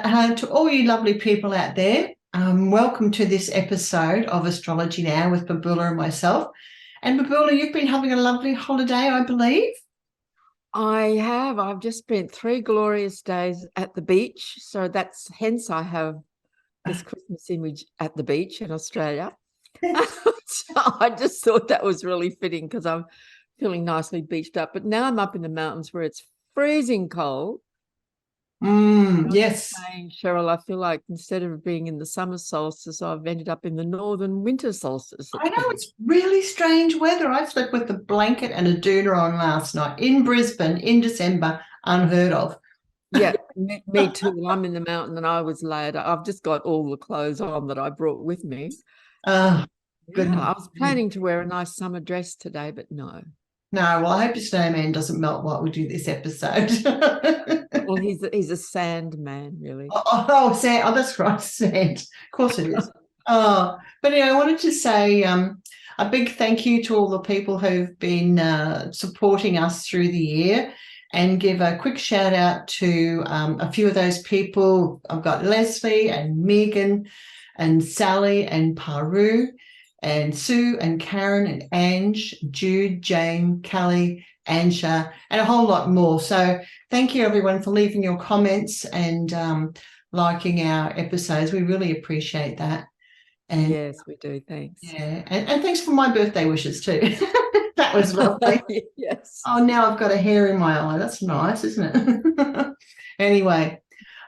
to all you lovely people out there, welcome to this episode of Astrology Now with Babula and myself. And Babula, you've been having a lovely holiday, I believe. I have. I've just spent 3 glorious days at the beach. So that's hence I have this Christmas image at the beach in Australia. So I just thought that was really fitting because I'm feeling nicely beached up. But now I'm up in the mountains where it's freezing cold. Yes. Saying, Cheryl, I feel like instead of being in the summer solstice, I've ended up in the northern winter solstice. I know, it's really strange weather. I slept with a blanket and a doona on last night in Brisbane in December, unheard of. Yeah, me too. I'm in the mountain and I was layered. I've just got all the clothes on that I brought with me. Oh, yeah, I was planning to wear a nice summer dress today, but no. No, well, I hope your snowman doesn't melt while we do this episode. Well, he's a sand man, really. Sand. Oh, that's right, sand. Of course it is. But anyway, I wanted to say a big thank you to all the people who've been supporting us through the year, and give a quick shout out to a few of those people. I've got Leslie and Megan and Sally and Paru and Sue and Karen and Ange, Jude, Jane, Kelly, Ansha, and a whole lot more. So thank you everyone for leaving your comments and liking our episodes. We really appreciate that. And yes, we do. Thanks. Yeah, and thanks for my birthday wishes too. That was lovely. Yes. Oh, now I've got a hair in my eye. That's nice, isn't it? Anyway,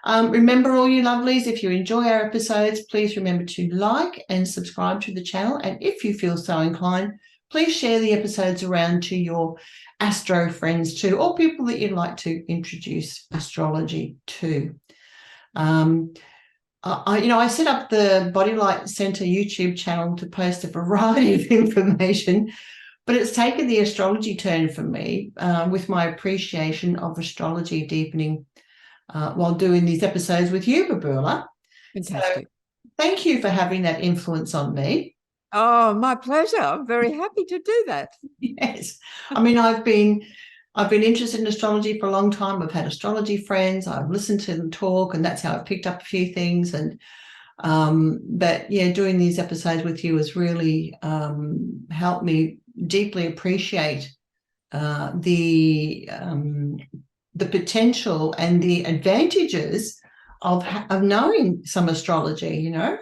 remember, all you lovelies, if you enjoy our episodes, please remember to like and subscribe to the channel. And if you feel so inclined, please share the episodes around to your astro friends too, or people that you'd like to introduce astrology to. I set up the Body Light Center YouTube channel to post a variety of information, but it's taken the astrology turn for me with my appreciation of astrology deepening while doing these episodes with you, Babula. Fantastic. So thank you for having that influence on me. Oh, my pleasure. I'm very happy to do that. Yes. I mean, I've been interested in astrology for a long time. I've had astrology friends. I've listened to them talk, and that's how I've picked up a few things. And but yeah, doing these episodes with you has really helped me deeply appreciate the potential and the advantages of knowing some astrology, you know.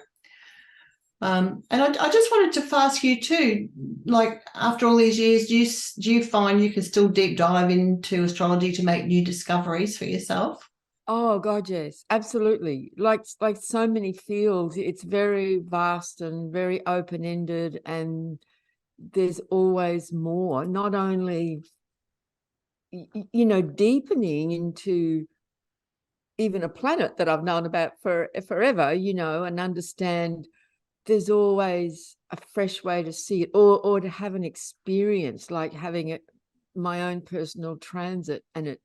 And I just wanted to ask you too, like, after all these years, do you find you can still deep dive into astrology to make new discoveries for yourself? Oh God, yes, absolutely. Like so many fields, it's very vast and very open-ended, and there's always more. Not only, you know, deepening into even a planet that I've known about for forever, you know, and understand there's always a fresh way to see it, or to have an experience like having my own personal transit, and it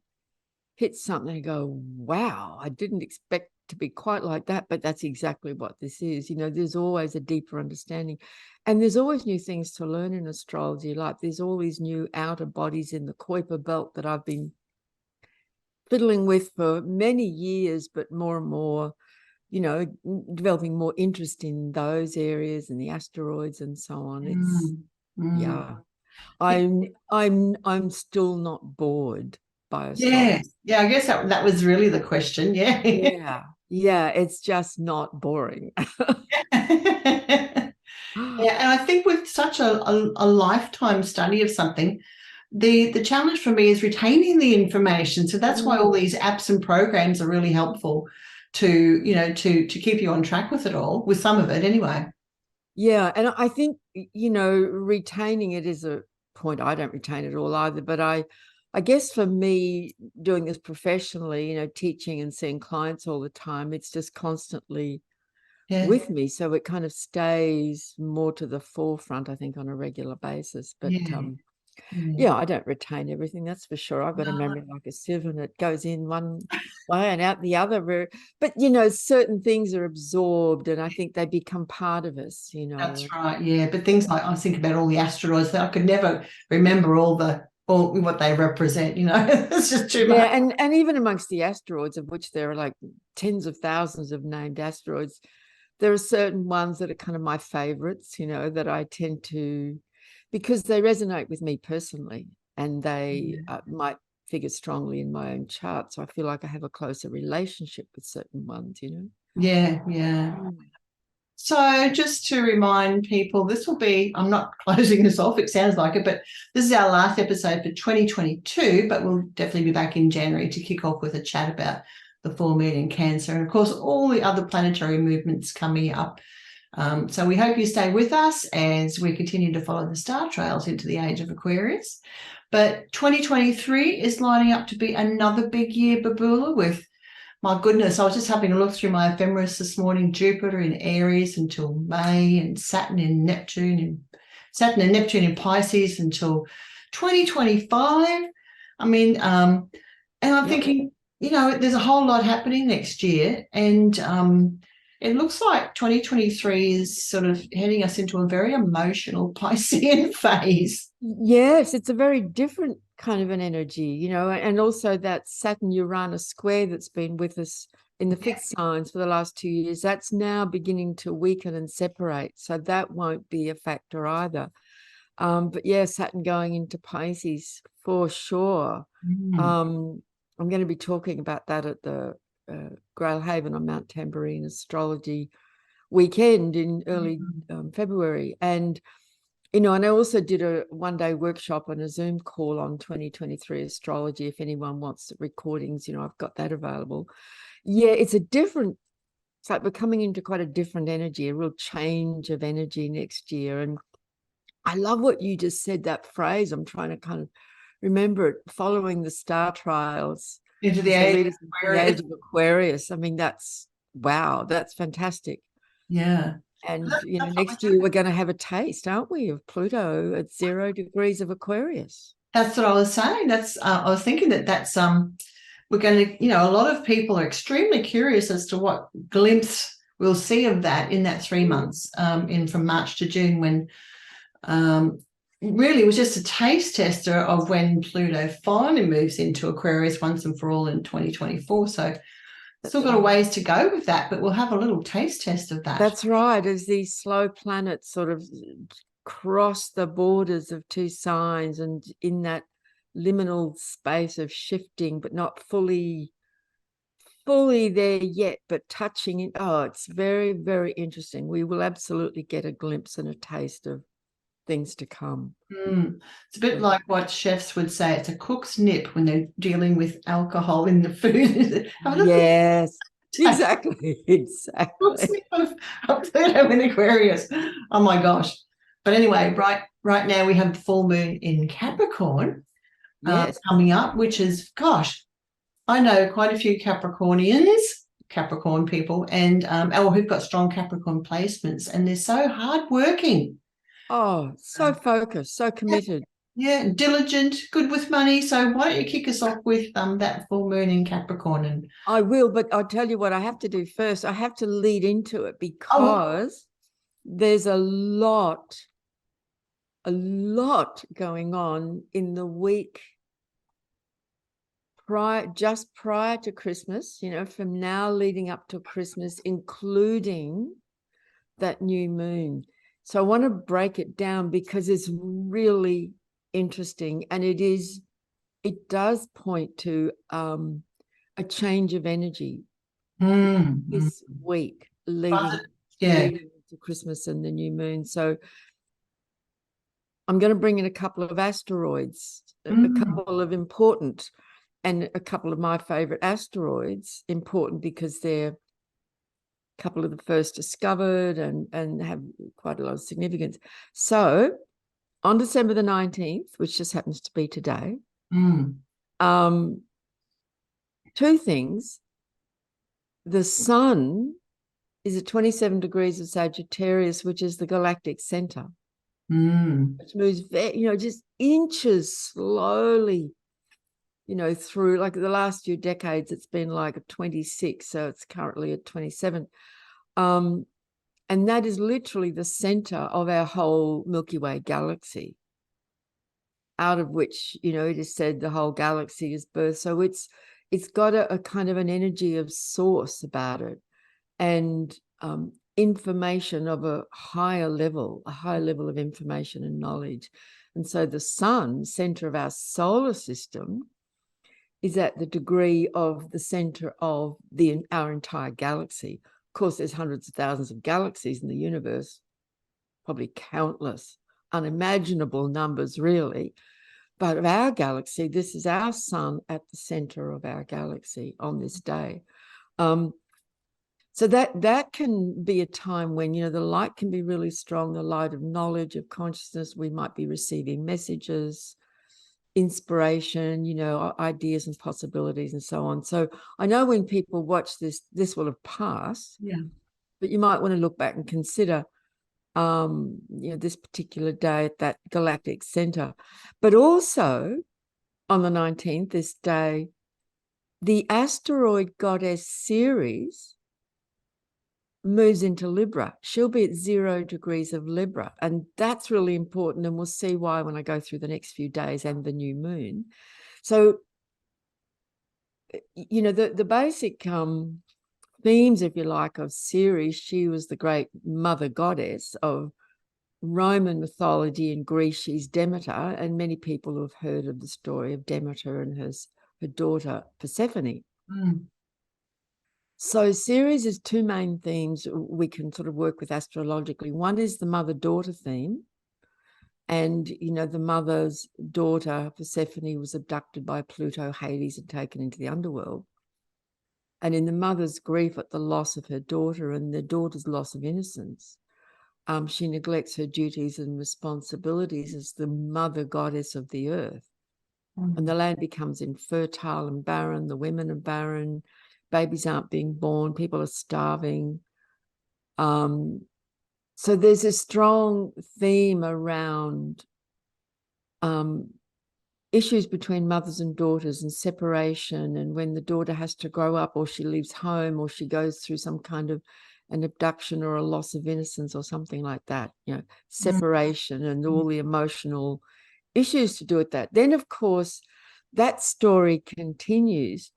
hits something and go, wow, I didn't expect to be quite like that, but that's exactly what this is. You know, there's always a deeper understanding, and there's always new things to learn in astrology. Like there's all these new outer bodies in the Kuiper belt that I've been fiddling with for many years, but more and more, you know, developing more interest in those areas and the asteroids and so on. It's yeah, I'm still not bored by astrology. Yeah, I guess that was really the question. Yeah, it's just not boring. Yeah, and I think with such a lifetime study of something, the challenge for me is retaining the information. So that's why all these apps and programs are really helpful to, you know, to keep you on track with it all, with some of it anyway. Yeah, and I think, you know, retaining it is a point. I don't retain it all either, but I guess for me, doing this professionally, you know, teaching and seeing clients all the time, it's just constantly with me. So it kind of stays more to the forefront, I think, on a regular basis. But yeah, I don't retain everything, that's for sure. I've got a memory like a sieve, and it goes in one way and out the other. But, you know, certain things are absorbed, and I think they become part of us, you know. That's right, yeah. But things like, I think about all the asteroids, that I could never remember all the or what they represent, it's just too much. Yeah, and even amongst the asteroids, of which there are like tens of thousands of named asteroids, there are certain ones that are kind of my favorites, that I tend to, because they resonate with me personally, and they might figure strongly in my own chart. So I feel like I have a closer relationship with certain ones, Yeah, yeah. So just to remind people, I'm not closing this off, it sounds like it, but this is our last episode for 2022, but we'll definitely be back in January to kick off with a chat about the full moon in Cancer and, of course, all the other planetary movements coming up. So we hope you stay with us as we continue to follow the star trails into the age of Aquarius. But 2023 is lining up to be another big year, Babula, with, my goodness, I was just having a look through my ephemeris this morning. Jupiter in Aries until May, and Saturn and Neptune in Pisces until 2025. I mean, and I'm thinking, there's a whole lot happening next year, and it looks like 2023 is sort of heading us into a very emotional Piscean phase. Yes, it's a very different kind of an energy, and also that Saturn-Uranus square that's been with us in the fixed signs for the last 2 years, that's now beginning to weaken and separate. So that won't be a factor either. But yeah, Saturn going into Pisces for sure. I'm going to be talking about that at the Grailhaven on Mount Tambourine Astrology weekend in early February. And and I also did a one-day workshop on a Zoom call on 2023 astrology. If anyone wants recordings, I've got that available. Yeah, it's like we're coming into quite a different energy, a real change of energy next year. And I love what you just said, that phrase. I'm trying to kind of remember it, following the star trials Into the age of Aquarius. I mean, wow, that's fantastic. Yeah. And, next year we're going to have a taste, aren't we, of Pluto at 0 degrees of Aquarius. That's what I was saying. I was thinking that's we're going to, a lot of people are extremely curious as to what glimpse we'll see of that in that 3 months from March to June, when really it was just a taste tester of when Pluto finally moves into Aquarius once and for all in 2024. So still got a ways to go with that, but we'll have a little taste test of that. That's right. As these slow planets sort of cross the borders of two signs and in that liminal space of shifting, but not fully there yet, but touching it. Oh, it's very, very interesting. We will absolutely get a glimpse and a taste of things to come. It's a bit like what chefs would say, it's a cook's nip when they're dealing with alcohol in the food. Yes, exactly. Of Pluto in Aquarius. Oh my gosh. But anyway, right now we have the full moon in Capricorn coming up, which is, gosh, I know quite a few Capricorn people, and who've got strong Capricorn placements, and they're so hardworking. Oh, so focused, so committed. Yeah, diligent, good with money. So why don't you kick us off with that full moon in Capricorn? And I will, but I'll tell you what I have to do first. I have to lead into it because there's a lot going on in the week just prior to Christmas, from now leading up to Christmas, including that new moon. So I want to break it down because it's really interesting, and it does point to a change of energy this week leading to Christmas and the new moon. So I'm going to bring in a couple of asteroids, a couple of important, and a couple of my favorite asteroids, important because they're a couple of the first discovered and have quite a lot of significance. So on December the 19th, which just happens to be today, two things. The sun is at 27 degrees of Sagittarius, which is the galactic center, which moves, just inches slowly, through, like the last few decades, it's been like a 26, so it's currently at 27. And that is literally the center of our whole Milky Way galaxy. out of which, you know, it is said the whole galaxy is birthed. So it's got a kind of an energy of source about it, and information of a higher level of information and knowledge. And so the sun, center of our solar system, is at the degree of the center of our entire galaxy. Of course, there's hundreds of thousands of galaxies in the universe, probably countless, unimaginable numbers, really. But of our galaxy, this is our sun at the center of our galaxy on this day. So that can be a time when, you know, the light can be really strong, the light of knowledge, of consciousness. We might be receiving messages, inspiration, you know, ideas and possibilities and so on. So I know when people watch this will have passed, Yeah. but you might want to look back and consider, you know, this particular day at that galactic center. But also on the 19th, this day, the asteroid goddess Ceres moves into Libra. She'll be at 0 degrees of Libra, and that's really important, and we'll see why when I go through the next few days and the new moon. So, you know, the basic themes, if you like, of Ceres. She was the great mother goddess of Roman mythology. In Greece, she's Demeter, and many people have heard of the story of Demeter and her daughter Persephone. So Ceres is two main themes we can sort of work with astrologically. One is the mother-daughter theme. And, you know, the mother's daughter, Persephone, was abducted by Pluto, Hades, and taken into the underworld. And in the mother's grief at the loss of her daughter and the daughter's loss of innocence, she neglects her duties and responsibilities as the mother goddess of the earth. And the land becomes infertile and barren. The women are barren. Babies aren't being born. People are starving. So there's a strong theme around issues between mothers and daughters and separation, and when the daughter has to grow up, or she leaves home, or she goes through some kind of an abduction or a loss of innocence or something like that, you know, separation and all the emotional issues to do with that. Then, of course, that story continues,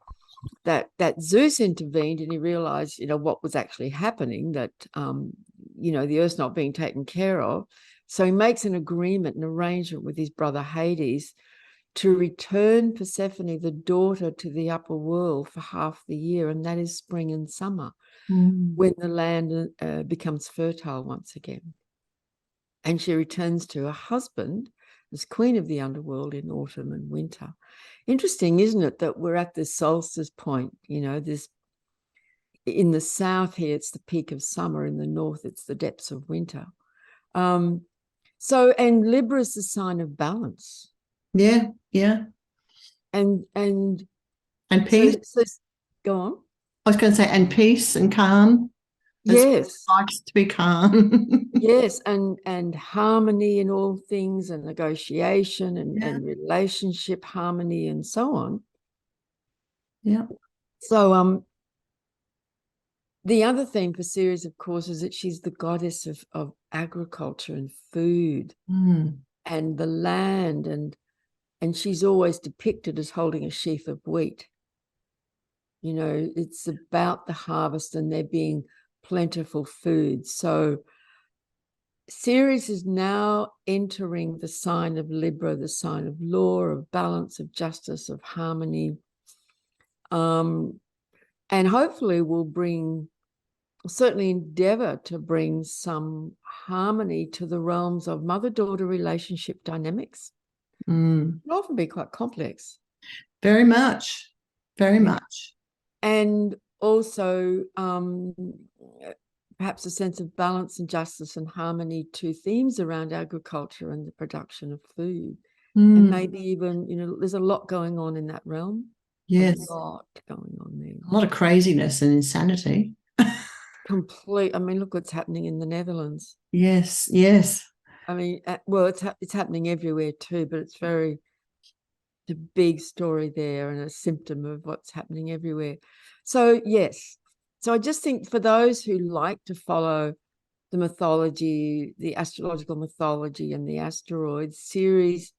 that Zeus intervened and he realized, you know, what was actually happening, that, you know, the earth's not being taken care of. So he makes an agreement, an arrangement with his brother Hades to return Persephone, the daughter, to the upper world for half the year, and that is spring and summer, when the land becomes fertile once again. And she returns to her husband as queen of the underworld in autumn and winter. Interesting, isn't it, that we're at this solstice point, you know, this in the south here, it's the peak of summer. In the north, it's the depths of winter. So, and Libra is the sign of balance. Yeah. And peace. So go on. I was going to say, and peace and calm. Yes. Likes to be calm. Yes, and harmony in all things, and negotiation and relationship harmony and so on. Yeah. So the other theme for Ceres, of course, is that she's the goddess of agriculture and food and the land, and she's always depicted as holding a sheaf of wheat. You know, it's about the harvest and there being plentiful food. So Ceres is now entering the sign of Libra, the sign of law, of balance, of justice, of harmony, and hopefully will bring, certainly endeavor to bring some harmony to the realms of mother-daughter relationship dynamics. It can often be quite complex. Very much. And also perhaps a sense of balance and justice and harmony to themes around agriculture and the production of food. And maybe even, you know, there's a lot going on in that realm. Yes. A lot going on there. A lot of craziness and insanity. Complete. I mean, look what's happening in the Netherlands. Yes. I mean, well, it's happening everywhere too, but it's a big story there and a symptom of what's happening everywhere. So, yes. So I just think for those who like to follow the mythology, the astrological mythology and the asteroids, Ceres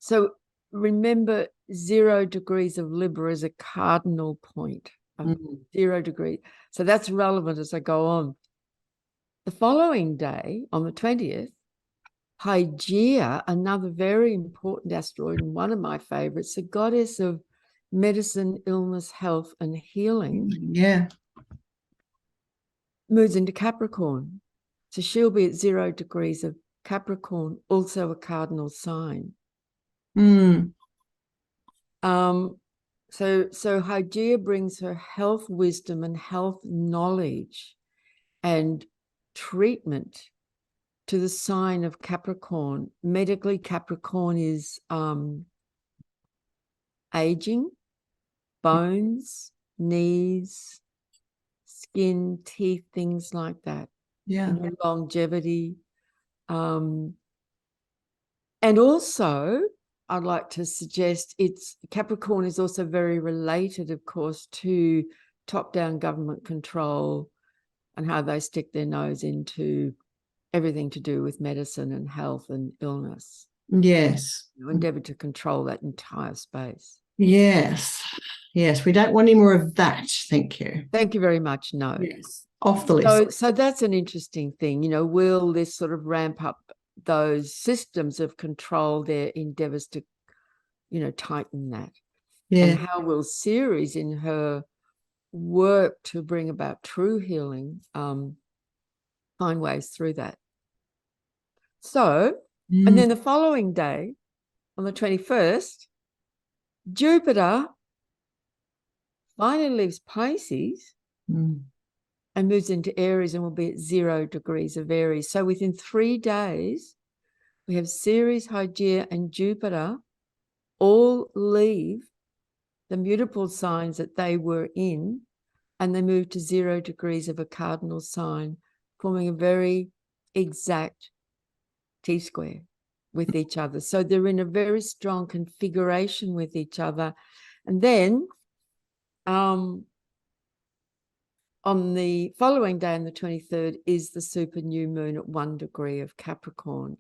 So remember, 0 degrees of Libra is a cardinal point of 0 degree. So that's relevant as I go on. The following day, on the 20th, Hygeia, another very important asteroid and one of my favorites, the goddess of medicine, illness, health, and healing, moves into Capricorn. So she'll be at 0 degrees of Capricorn, also a cardinal sign. So Hygeia brings her health wisdom and health knowledge and treatment to the sign of Capricorn. Medically, Capricorn is aging, bones, knees, skin, teeth, things like that. Longevity. And also, I'd like to suggest Capricorn is also very related, of course, to top-down government control and how they stick their nose into everything to do with medicine and health and illness. Yes. Endeavour to control that entire space. Yes. Yes. We don't want any more of that. Thank you. Thank you very much. No. Yes. Off the list. So that's an interesting thing. Will this sort of ramp up those systems of control, their endeavours to, tighten that? Yeah. And how will Ceres, in her work to bring about true healing, find ways through that? So, and then the following day, on the 21st, Jupiter finally leaves Pisces and moves into Aries and will be at 0 degrees of Aries. So within 3 days, we have Ceres, Hygeia, and Jupiter all leave the mutable signs that they were in, and they move to 0 degrees of a cardinal sign, forming a very exact T-square with each other. So they're in a very strong configuration with each other. And then on the following day, on the 23rd, is the super new moon at 1 degree of Capricorn.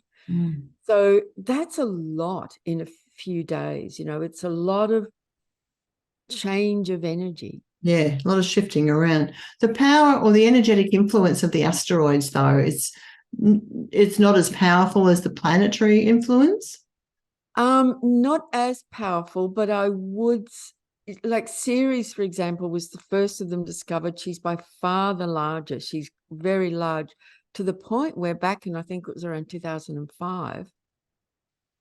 So that's a lot in a few days. It's a lot of change of energy. Yeah, a lot of shifting around. The power or the energetic influence of the asteroids, though, it's not as powerful as the planetary influence? Not as powerful, but I would, like Ceres, for example, was the first of them discovered. She's by far the largest. She's very large, to the point where back in, I think it was around 2005,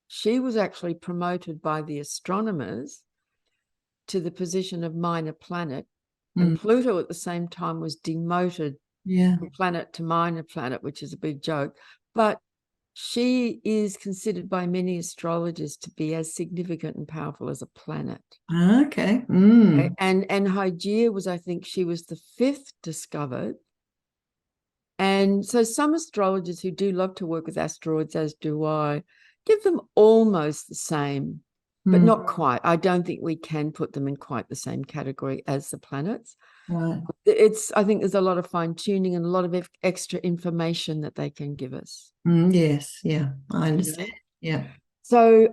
she was actually promoted by the astronomers to the position of minor planet. And Pluto at the same time was demoted from planet to minor planet, which is a big joke. But she is considered by many astrologers to be as significant and powerful as a planet. Okay. And Hygeia was, I think she was the 5th discovered. And so some astrologers who do love to work with asteroids, as do I, give them almost the same, but not quite. I don't think we can put them in quite the same category as the planets. Right. I think there's a lot of fine tuning and a lot of extra information that they can give us. Yes, yeah, I understand. Yeah. So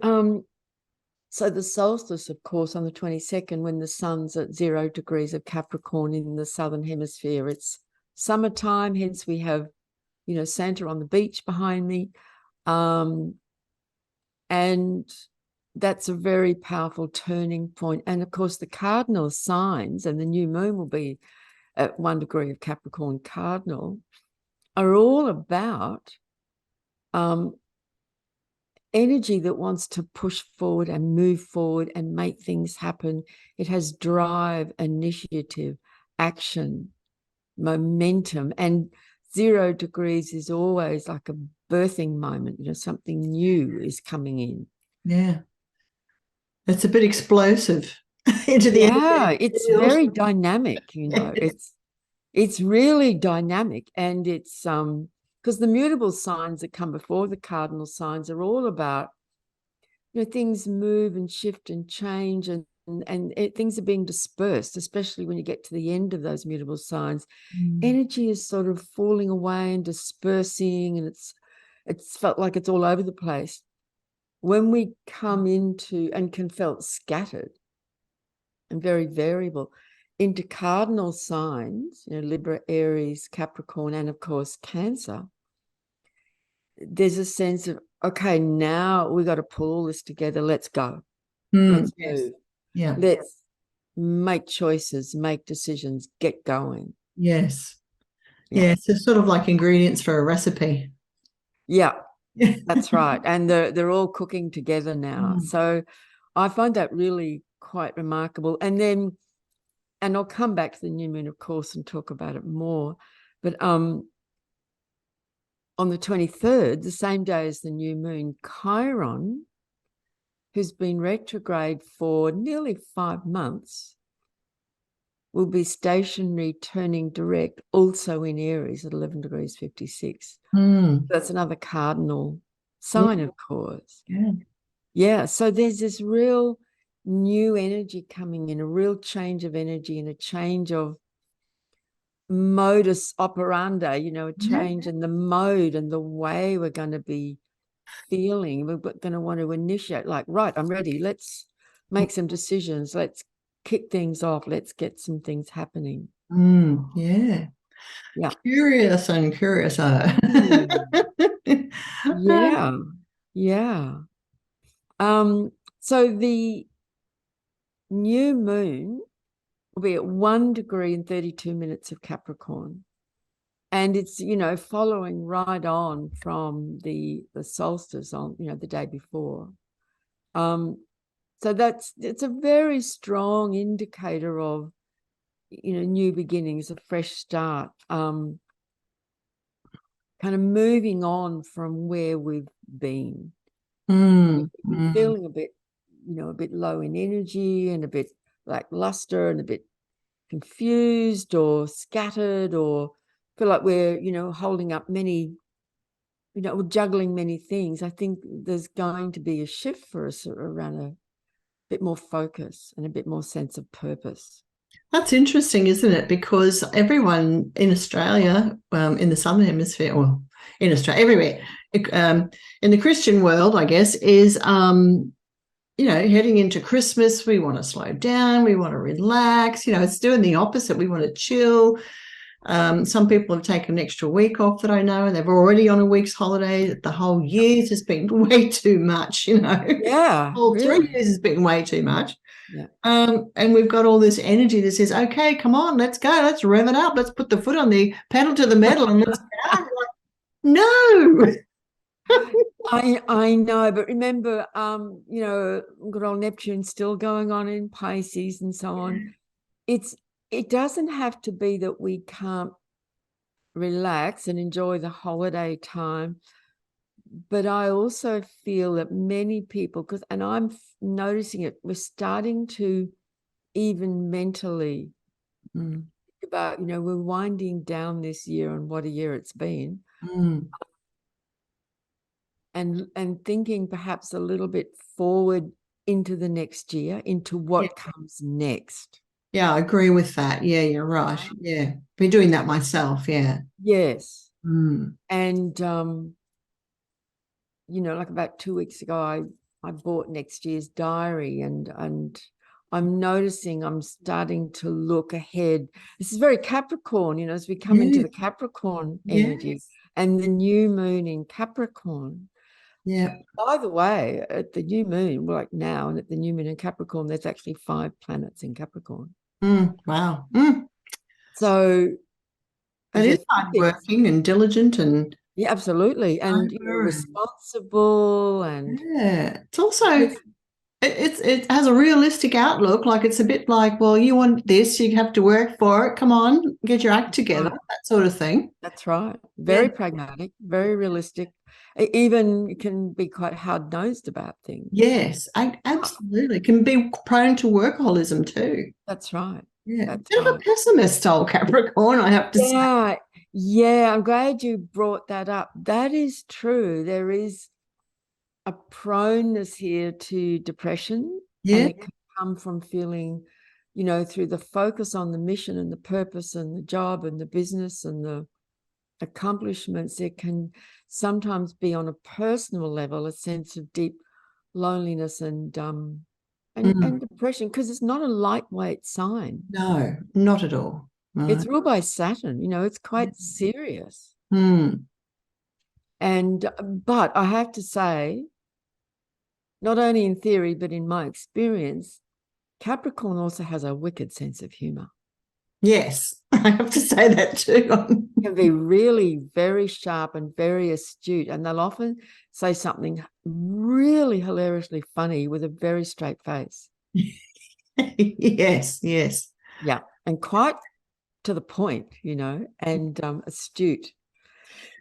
the solstice, of course, on the 22nd, when the sun's at 0 degrees of Capricorn in the southern hemisphere, it's summertime, hence we have, Santa on the beach behind me. And that's a very powerful turning point. And of course, the cardinal signs, and the new moon will be at 1 degree of Capricorn cardinal, are all about energy that wants to push forward and move forward and make things happen. It has drive, initiative, action, momentum. And 0 degrees is always like a birthing moment. Something new is coming in. Yeah. It's a bit explosive into the it's very dynamic, it's really dynamic. And it's because the mutable signs that come before the cardinal signs are all about, things move and shift and change, and things are being dispersed, especially when you get to the end of those mutable signs. Energy is sort of falling away and dispersing, and it's felt like it's all over the place. when we come into and can felt scattered and very variable into cardinal signs, Libra, Aries, Capricorn, and of course Cancer, there's a sense of, okay, now we got to pull all this together. Let's go. Let's move. Yeah. Let's make choices, make decisions, get going. Yes. Yeah. So sort of like ingredients for a recipe. Yeah, that's right. And they're all cooking together now. So I find that really quite remarkable. And I'll come back to the new moon, of course, and talk about it more. But on the 23rd, the same day as the new moon, Chiron, who's been retrograde for nearly 5 months, will be stationary, turning direct, also in Aries at 11 degrees 56. That's another cardinal sign, of course. Yeah. So there's this real new energy coming in, a real change of energy and a change of modus operandi, a change in the mode and the way we're going to be feeling. We're going to want to initiate, like, right, I'm ready. Let's make some decisions. Let's kick things off. Let's get some things happening. Yeah. Curious. Yeah. So the new moon will be at 1 degree and 32 minutes of Capricorn. And it's, following right on from the solstice on, the day before. So it's a very strong indicator of, new beginnings, a fresh start, kind of moving on from where we've been. We've been feeling a bit low in energy and a bit lackluster and a bit confused or scattered, or feel like we're, holding up many, we're juggling many things. I think there's going to be a shift for us around a bit more focus and a bit more sense of purpose. That's interesting, isn't it? Because everyone in Australia, in the Southern Hemisphere, or in Australia, everywhere, in the Christian world, I guess, is, heading into Christmas, we want to slow down, we want to relax. It's doing the opposite. We want to chill. Some people have taken an extra week off that I know, and they're already on a week's holiday. The whole year has been way too much, Yeah. Well, really. 3 years has been way too much. Yeah. And we've got all this energy that says, okay, come on, let's go. Let's rev it up. Let's put the foot on the pedal to the metal and let's go. No. I know, but remember, good old Neptune still going on in Pisces and so on. It doesn't have to be that we can't relax and enjoy the holiday time, but I also feel that many people, and I'm noticing it, we're starting to even mentally think about, we're winding down this year, and what a year it's been. And thinking perhaps a little bit forward into the next year, into what comes next. Yeah, I agree with that. Yeah, you're right. Yeah, been doing that myself. Yeah. Yes. And like about 2 weeks ago, I bought next year's diary, and I'm noticing I'm starting to look ahead. This is very Capricorn, as we come into the Capricorn energy and the new moon in Capricorn. Yeah. By the way, at the new moon, like now, and at the new moon in Capricorn, there's actually 5 planets in Capricorn. Wow. So it is hardworking and diligent, and absolutely, and responsible, and it's also it has a realistic outlook. Like, it's a bit like, well, you want this, you have to work for it. Come on, get your act together, that sort of thing. That's right. Very pragmatic, very realistic. Even can be quite hard-nosed about things. Yes, absolutely. Can be prone to workaholism too. That's right. Yeah, bit of a pessimist, old Capricorn, I have to say. Yeah, I'm glad you brought that up. That is true. There is a proneness here to depression, and it can come from feeling, through the focus on the mission and the purpose and the job and the business and the accomplishments. It can sometimes be on a personal level, a sense of deep loneliness and depression, because it's not a lightweight sign. No, not at all. No. It's ruled by Saturn, it's quite serious. Mm. But I have to say, not only in theory, but in my experience, Capricorn also has a wicked sense of humor. Yes, I have to say that too. Can be really very sharp and very astute, and they'll often say something really hilariously funny with a very straight face. Yes, yes. Yeah, and quite to the point, and astute.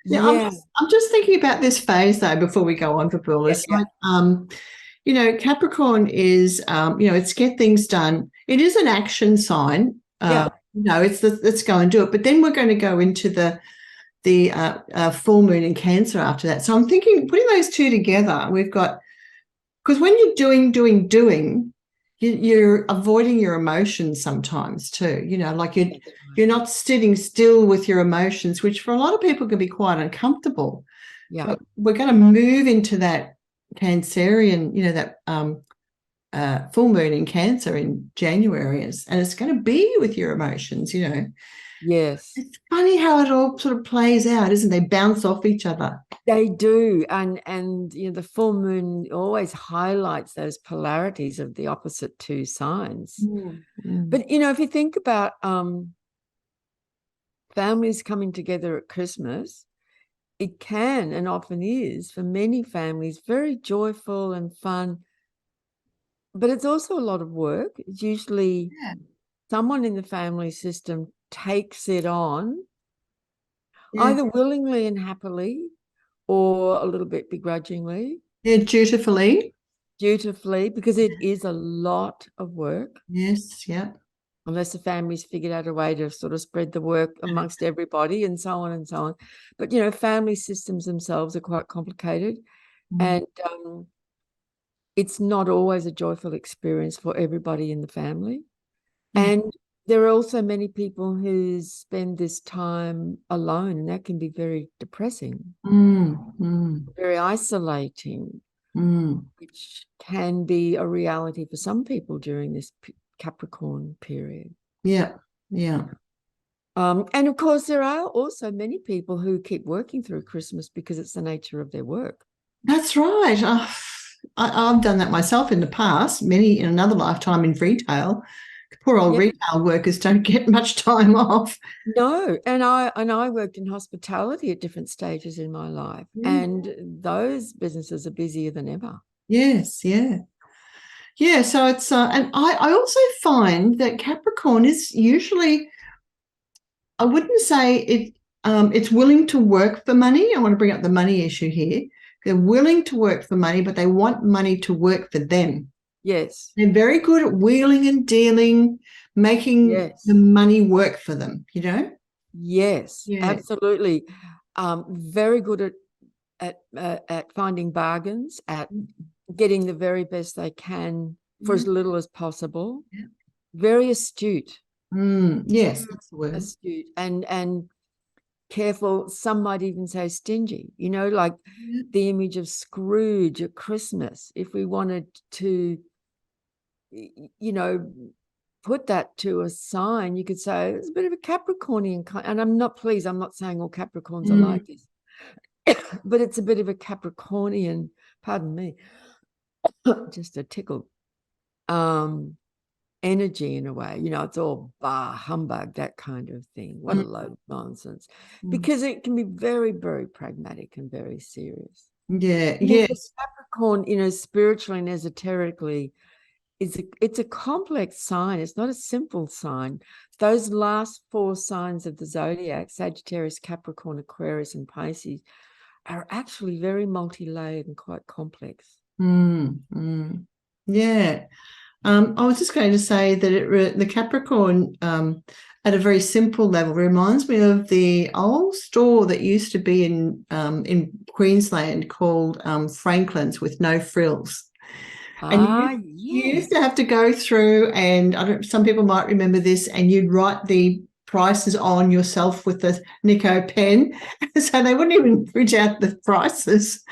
Yeah, I'm just thinking about this phase though before we go on for Paulus. Yeah. Like, Capricorn is, it's get things done. It is an action sign. It's let's go and do it. But then we're going to go into the full moon in Cancer after that. So I'm thinking, putting those two together, we've got, because when you're doing, you're avoiding your emotions sometimes too. Like you're not sitting still with your emotions, which for a lot of people can be quite uncomfortable. Yeah. But we're going to move into that Cancerian, that full moon in Cancer in January, and it's going to be with your emotions. Yes. It's funny how it all sort of plays out, isn't it? They bounce off each other. They do. And the full moon always highlights those polarities of the opposite two signs. But, if you think about families coming together at Christmas, it can and often is for many families very joyful and fun. But it's also a lot of work. It's usually someone in the family system takes it on, either willingly and happily or a little bit begrudgingly. Yeah, dutifully, because it is a lot of work. Yes, yeah. Unless the family's figured out a way to sort of spread the work amongst everybody and so on and so on. But, family systems themselves are quite complicated. And it's not always a joyful experience for everybody in the family. And there are also many people who spend this time alone, and that can be very depressing, very isolating, which can be a reality for some people during this Capricorn period. Yeah. And of course, there are also many people who keep working through Christmas because it's the nature of their work. That's right. I've done that myself in the past, many in another lifetime in retail. Poor old retail workers don't get much time off. No, and I worked in hospitality at different stages in my life, and those businesses are busier than ever. Yes, yeah. So it's and I also find that Capricorn is usually, I wouldn't say it. It's willing to work for money. I want to bring up the money issue here. They're willing to work for money, but they want money to work for them. Yes. They're very good at wheeling and dealing, making the money work for them, Yes, absolutely. Very good at finding bargains, at getting the very best they can for as little as possible. Very astute. Yes, that's the word. Astute and careful. Some might even say stingy, like the image of Scrooge at Christmas. If we wanted to, put that to a sign, you could say it's a bit of a Capricornian kind. And I'm not saying all Capricorns are like this, but it's a bit of a Capricornian, pardon me, just a tickle, energy in a way. It's all bah humbug, that kind of thing. What a load of nonsense, because it can be very, very pragmatic and very serious. Yes. Capricorn, spiritually and esoterically, it's a complex sign. It's not a simple sign. Those last four signs of the zodiac, Sagittarius, Capricorn, Aquarius, and Pisces, are actually very multi-layered and quite complex. Yeah. I was just going to say that the Capricorn, at a very simple level, reminds me of the old store that used to be in Queensland called Franklin's, with no frills. And you used to have to go through, and some people might remember this, and you'd write the prices on yourself with the Nico pen, so they wouldn't even print out the prices.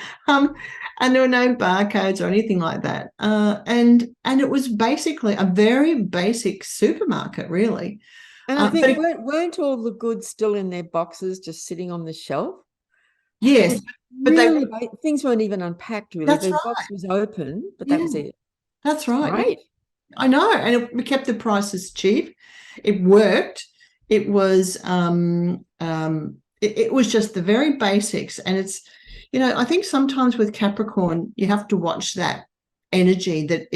And there were no barcodes or anything like that. And it was basically a very basic supermarket, really. And I But think weren't all the goods still in their boxes, just sitting on the shelf? It yes, was but they really things weren't even unpacked. Really, that's the right. box was open, but that Yeah, was it. that's It's right. Yeah, great. I know, and we kept the prices cheap. It worked. It was it was just the very basics, and it's I think sometimes with Capricorn you have to watch that energy that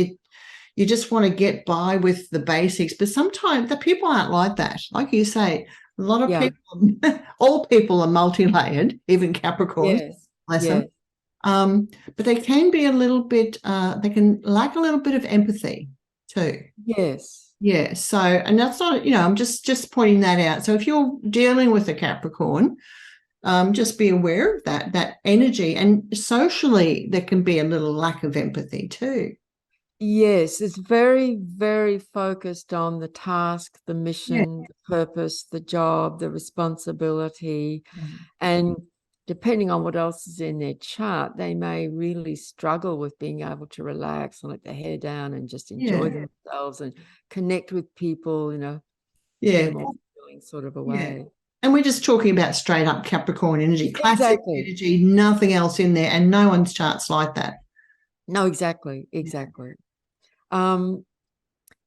you just want to get by with the basics, but sometimes the people aren't like that. Like you say, a lot of Yeah. people, all people are multi-layered, even Capricorns, Yes. bless them. Yes. But they can be a little bit, they can lack a little bit of empathy too. Yes. Yeah. So, and that's not, I'm just pointing that out. So if you're dealing with a Capricorn, just be aware of that energy. And socially, there can be a little lack of empathy too. Yes, it's very, very focused on the task, the Yeah. mission, the purpose, the job, the responsibility. Mm. And depending on what else is in their chart, they may really struggle with being able to relax and let their hair down and just enjoy Yeah. themselves and connect with people in a Yeah. more feeling sort of a Yeah. way. And we're just talking about straight up Capricorn energy, classic Exactly. energy, nothing else in there, and no one's charts like that. No, exactly. Exactly. Um,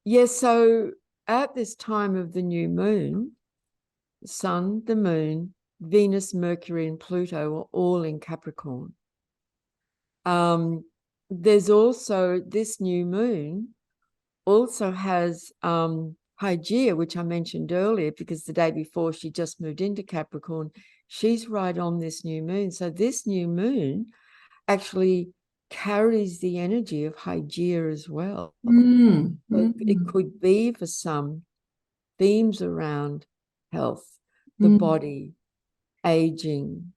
yes, so at this time of the new moon, the sun, the moon, Venus, Mercury, and Pluto are all in Capricorn. There's also this new moon also has Hygeia, which I mentioned earlier, because the day before she just moved into Capricorn, she's right on this new moon. So this new moon actually carries the energy of Hygeia as well. Mm, So it mm, could be for some themes around health, the mm, body, aging,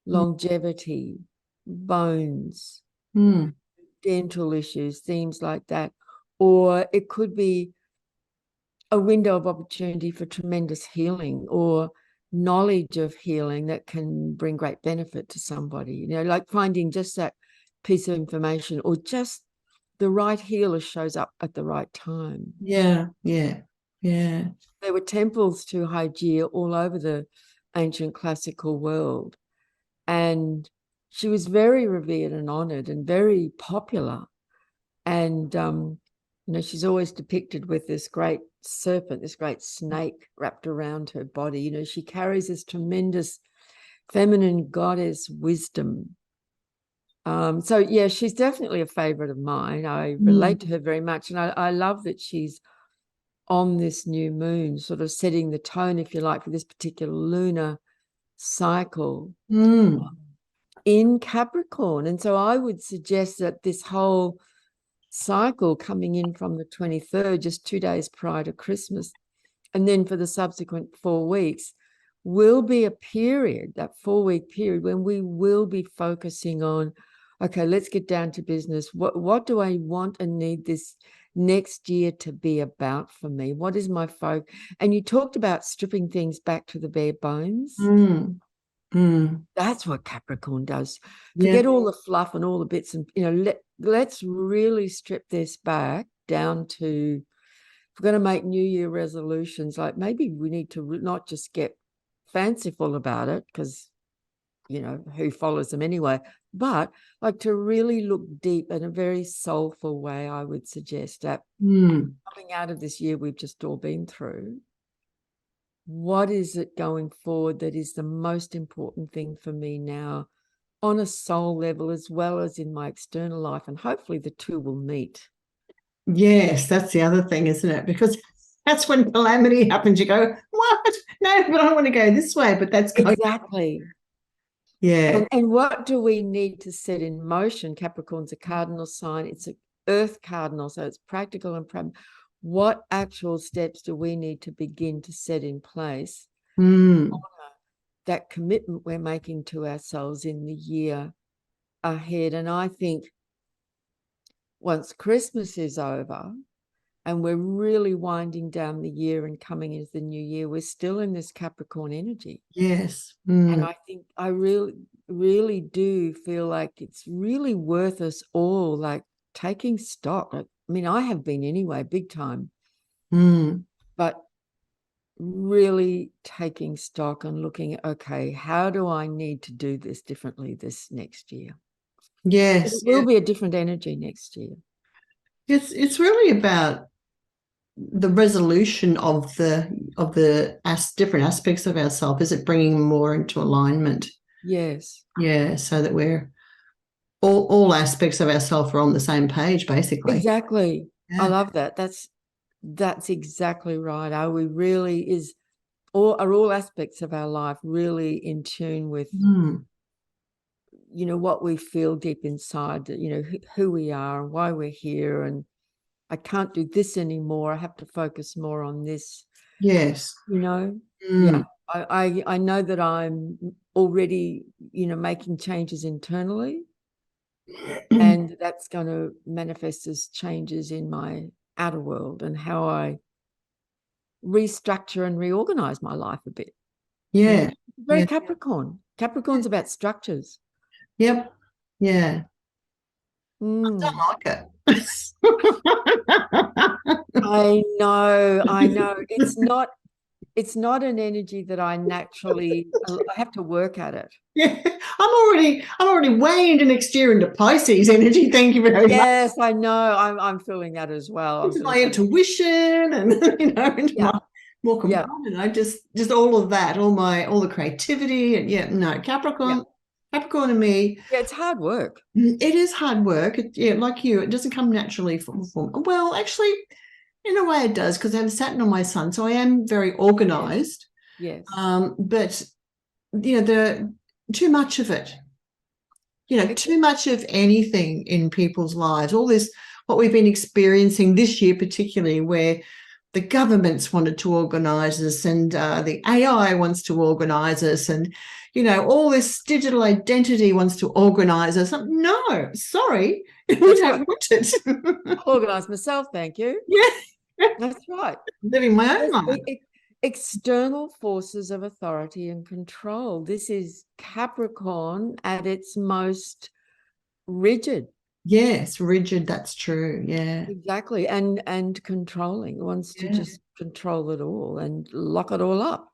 longevity, bones, mm, dental issues, themes like that. Or it could be a window of opportunity for tremendous healing or knowledge of healing that can bring great benefit to somebody, like finding just that piece of information or just the right healer shows up at the right time. yeah, yeah, yeah. There were temples to Hygeia all over the ancient classical world. And she was very revered and honored and very popular. And, she's always depicted with this great serpent, this great snake wrapped around her body. She carries this tremendous feminine goddess wisdom. So, yeah, she's definitely a favorite of mine. I relate to her very much. And I love that she's on this new moon, sort of setting the tone, if you like, for this particular lunar cycle Mm, in Capricorn. And so I would suggest that this whole cycle coming in from the 23rd, just 2 days prior to Christmas, and then for the subsequent 4 weeks, will be a period, that 4-week period, when we will be focusing on, okay, let's get down to business. What do I want and need this next year to be about for me? What is my focus? And you talked about stripping things back to the bare bones. mm, mm. That's what Capricorn does. Yeah, Forget all the fluff and all the bits, and let's really strip this back down to, if we're going to make New Year resolutions, like maybe we need to not just get fanciful about it, because who follows them anyway, but like to really look deep in a very soulful way. I would suggest that mm. coming out of this year we've just all been through, what is it going forward that is the most important thing for me now on a soul level as well as in my external life? And hopefully the two will meet. Yes, that's the other thing, isn't it? Because that's when calamity happens. You go, what? No, but I want to go this way, but that's going. Exactly. Yeah. And what do we need to set in motion? Capricorn's a cardinal sign. It's an earth cardinal, so it's practical and what actual steps do we need to begin to set in place? Mm, That commitment we're making to ourselves in the year ahead. And I think once Christmas is over and we're really winding down the year and coming into the new year, we're still in this Capricorn energy. yes. And Mm, I think I really, really do feel like it's really worth us all, like, taking stock. I mean, I have been anyway, big time, but really taking stock and looking at, okay, how do I need to do this differently this next year? Yes. It will be a different energy next year. It's really about the resolution of the different aspects of ourselves. Is it bringing more into alignment? Yes. Yeah, so that we're all aspects of ourselves are on the same page, basically. Exactly. I Yeah. love that. That's exactly right. Are we really are all aspects of our life really in tune with what we feel deep inside, who we are and why we're here, and I can't do this anymore, I have to focus more on this. Yes. Yeah, I know that I'm already making changes internally, and that's going to manifest as changes in my outer world and how I restructure and reorganize my life a bit. Yeah. Very Yeah. Capricorn's about structures. Yep. Yeah. I Mm. don't like it. I know. It's not an energy that I naturally, I have to work at it. Yeah. I'm already way into next year into Pisces energy. Thank you very much. Yes, I know. I'm feeling that as well. I was Into going my to say, intuition and into my more yeah, component. I just all of that, all the creativity, and no, yeah, Capricorn and me. yeah. It's hard work. It is hard work. Like you, it doesn't come naturally from. Well, actually, in a way, it does because I have Saturn on my sun, so I am very organized. Yes. But the too much of it. Too much of anything in people's lives. All this, what we've been experiencing this year, particularly, where the governments wanted to organise us, and the AI wants to organise us, and all this digital identity wants to organise us. No, sorry, we don't want it. Organize myself, thank you. Yeah, That's right. living my own life. External forces of authority and control. This is Capricorn at its most rigid. Yes, rigid. That's true. Yeah, Exactly. And controlling. It wants to just control it all and lock it all up.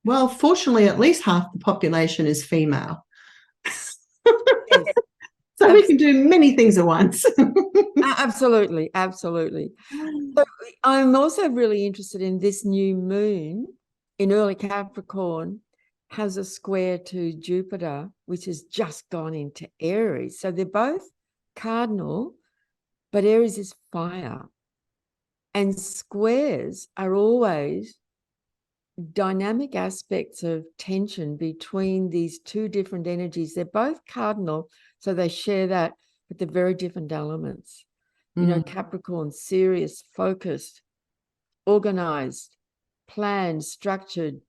Well, fortunately, at least half the population is female. Yes. So we can do many things at once. Absolutely. Absolutely. But I'm also really interested in this new moon in early Capricorn has a square to Jupiter, which has just gone into Aries. So they're both cardinal, but Aries is fire. And squares are always dynamic aspects of tension between these two different energies. They're both cardinal, so they share that, but they're very different elements. Capricorn, serious, focused, organized, planned, structured,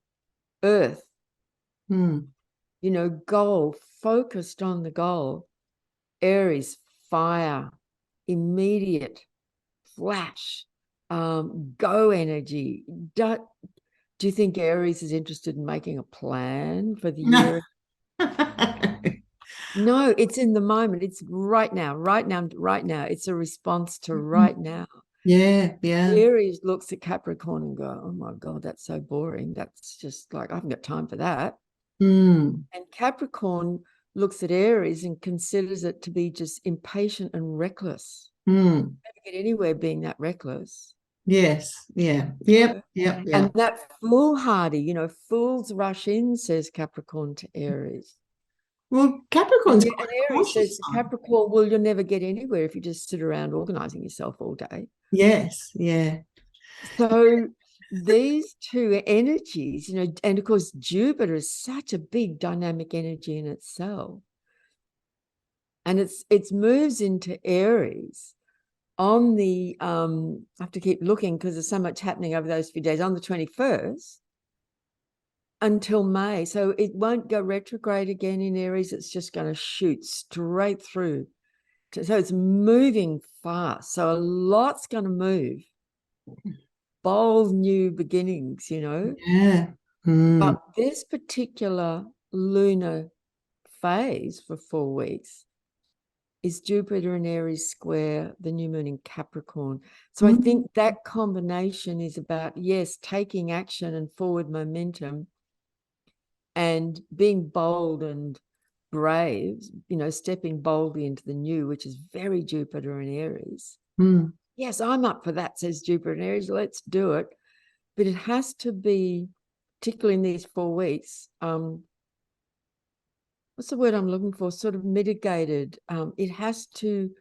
earth, goal, focused on the goal. Aries, fire, immediate, flash, go energy. Do you think Aries is interested in making a plan for the year? No, it's in the moment. It's right now. It's a response to right now. Yeah. Aries looks at Capricorn and go, oh my God, that's so boring. That's just like, I haven't got time for that. And Capricorn looks at Aries and considers it to be just impatient and reckless. Never get anywhere being that reckless. Yes. Yeah. Yep. And that foolhardy, fools rush in, says Capricorn to Aries. Well, Capricorn's and Aries says to Capricorn, well, you'll never get anywhere if you just sit around organizing yourself all day. Yes. Yeah. So these two energies, and of course, Jupiter is such a big dynamic energy in itself. And it moves into Aries on the, I have to keep looking because there's so much happening over those few days, on the 21st until May. So it won't go retrograde again in Aries. It's just going to shoot straight through. So it's moving fast. So a lot's going to move. Bold new beginnings, Yeah. But this particular lunar phase for 4 weeks is Jupiter in Aries square the new moon in Capricorn. So I think that combination is about, yes, taking action and forward momentum and being bold and brave, stepping boldly into the new, which is very Jupiter in Aries. Yes, I'm up for that, says Jupiter in Aries. Let's do it. But it has to be, particularly in these 4 weeks, what's the word I'm looking for? Sort of mitigated. It has to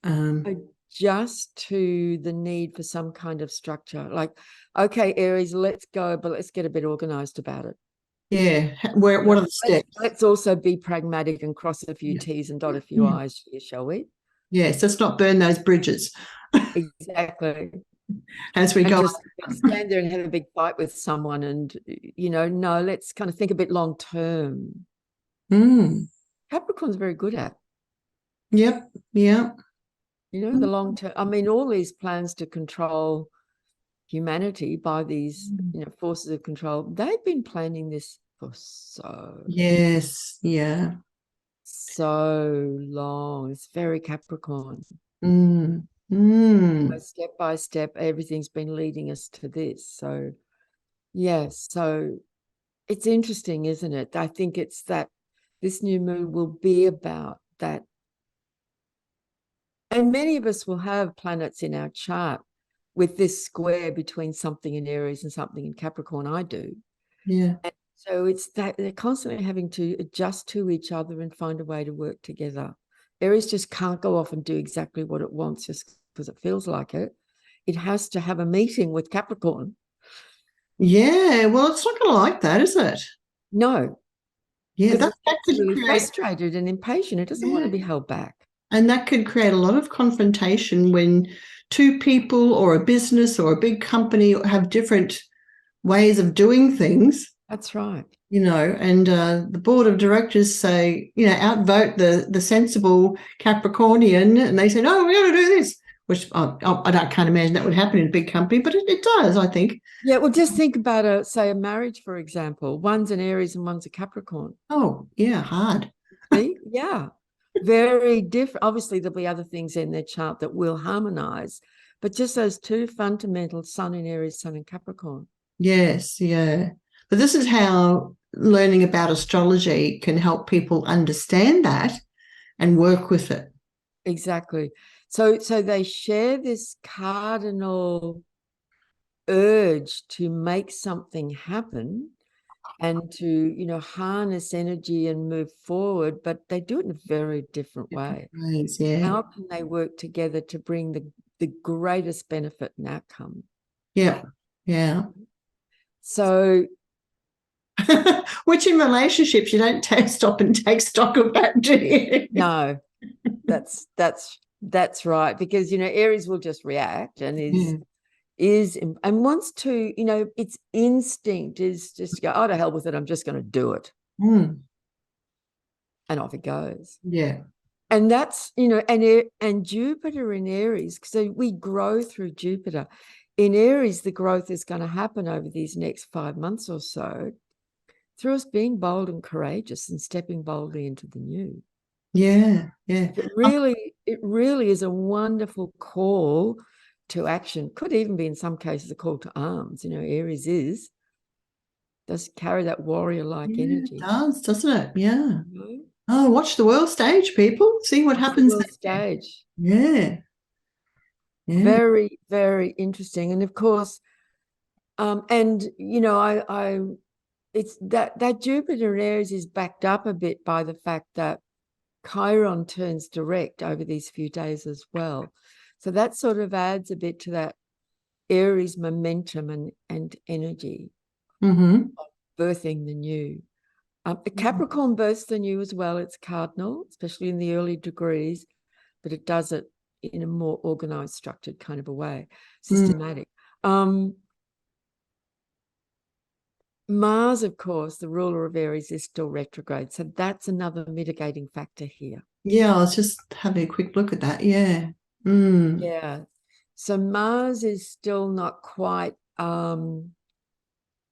adjust to the need for some kind of structure. Like, okay, Aries, let's go, but let's get a bit organized about it. Yeah. What are the steps? Let's also be pragmatic and cross a few T's and dot a few I's here, shall we? Yes, let's not burn those bridges. Exactly. As we go. Just stand there and have a big fight with someone and, no, let's kind of think a bit long term. Capricorn's very good at. Yep. The long term. I mean, all these plans to control humanity by these, forces of control, they've been planning this for so long. It's very Capricorn. Step by step, everything's been leading us to this. So, yes. So it's interesting, isn't it? I think it's that this new moon will be about that. And many of us will have planets in our chart with this square between something in Aries and something in Capricorn. I do. Yeah. And so it's that they're constantly having to adjust to each other and find a way to work together. Aries just can't go off and do exactly what it wants just because it feels like it. It has to have a meeting with Capricorn. Yeah, well, it's not going to like that, is it? No. Yeah, that could really frustrated and impatient. It doesn't want to be held back. And that could create a lot of confrontation when two people or a business or a big company have different ways of doing things. That's right. And the board of directors say, outvote the sensible Capricornian, and they say, no, we're going to do this, which I can't imagine that would happen in a big company, but it does, I think. Yeah, well, just think about a marriage, for example. One's an Aries and one's a Capricorn. Oh, yeah, hard. See? Yeah, very different. Obviously, there'll be other things in their chart that will harmonize, but just those two fundamental, Sun in Aries, Sun in Capricorn. Yes, yeah. But this is how learning about astrology can help people understand that and work with it. Exactly. So they share this cardinal urge to make something happen and to, harness energy and move forward, but they do it in a very different way. Yeah. How can they work together to bring the greatest benefit and outcome? Yeah. Yeah. So which in relationships you don't stop and take stock of that, do you? No, that's right, because Aries will just react and is and wants to, its instinct is just to go, oh, to hell with it, I'm just going to do it. And off it goes. Yeah. And that's, and Jupiter in Aries, so we grow through Jupiter. In Aries, the growth is going to happen over these next 5 months or so through us being bold and courageous and stepping boldly into the new. Yeah, yeah. It really is a wonderful call to action. Could even be in some cases a call to arms. Aries does carry that warrior-like energy. It does, doesn't it? Yeah. Oh, watch the world stage, people. See what happens. The world stage. Yeah. Yeah. Very, very interesting. And of course, it's that Jupiter in Aries is backed up a bit by the fact that Chiron turns direct over these few days as well. So that sort of adds a bit to that Aries momentum and energy of birthing the new. Capricorn births the new as well. It's cardinal, especially in the early degrees, but it does it in a more organized, structured kind of a way, systematic. Mars, of course, the ruler of Aries, is still retrograde. So that's another mitigating factor here. Yeah, I was just having a quick look at that. Yeah. Yeah. So Mars is still not quite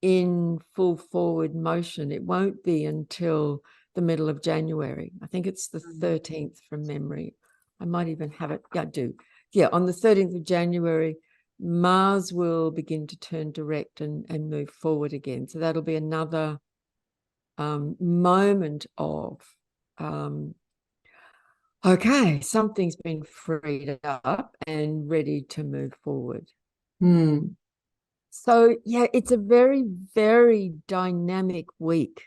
in full forward motion. It won't be until the middle of January. I think it's the 13th from memory. I might even have it. Yeah, I do. Yeah, on the 13th of January, Mars will begin to turn direct and move forward again. So that'll be another moment of, okay, something's been freed up and ready to move forward. Mm. So, yeah, it's a very, very dynamic week.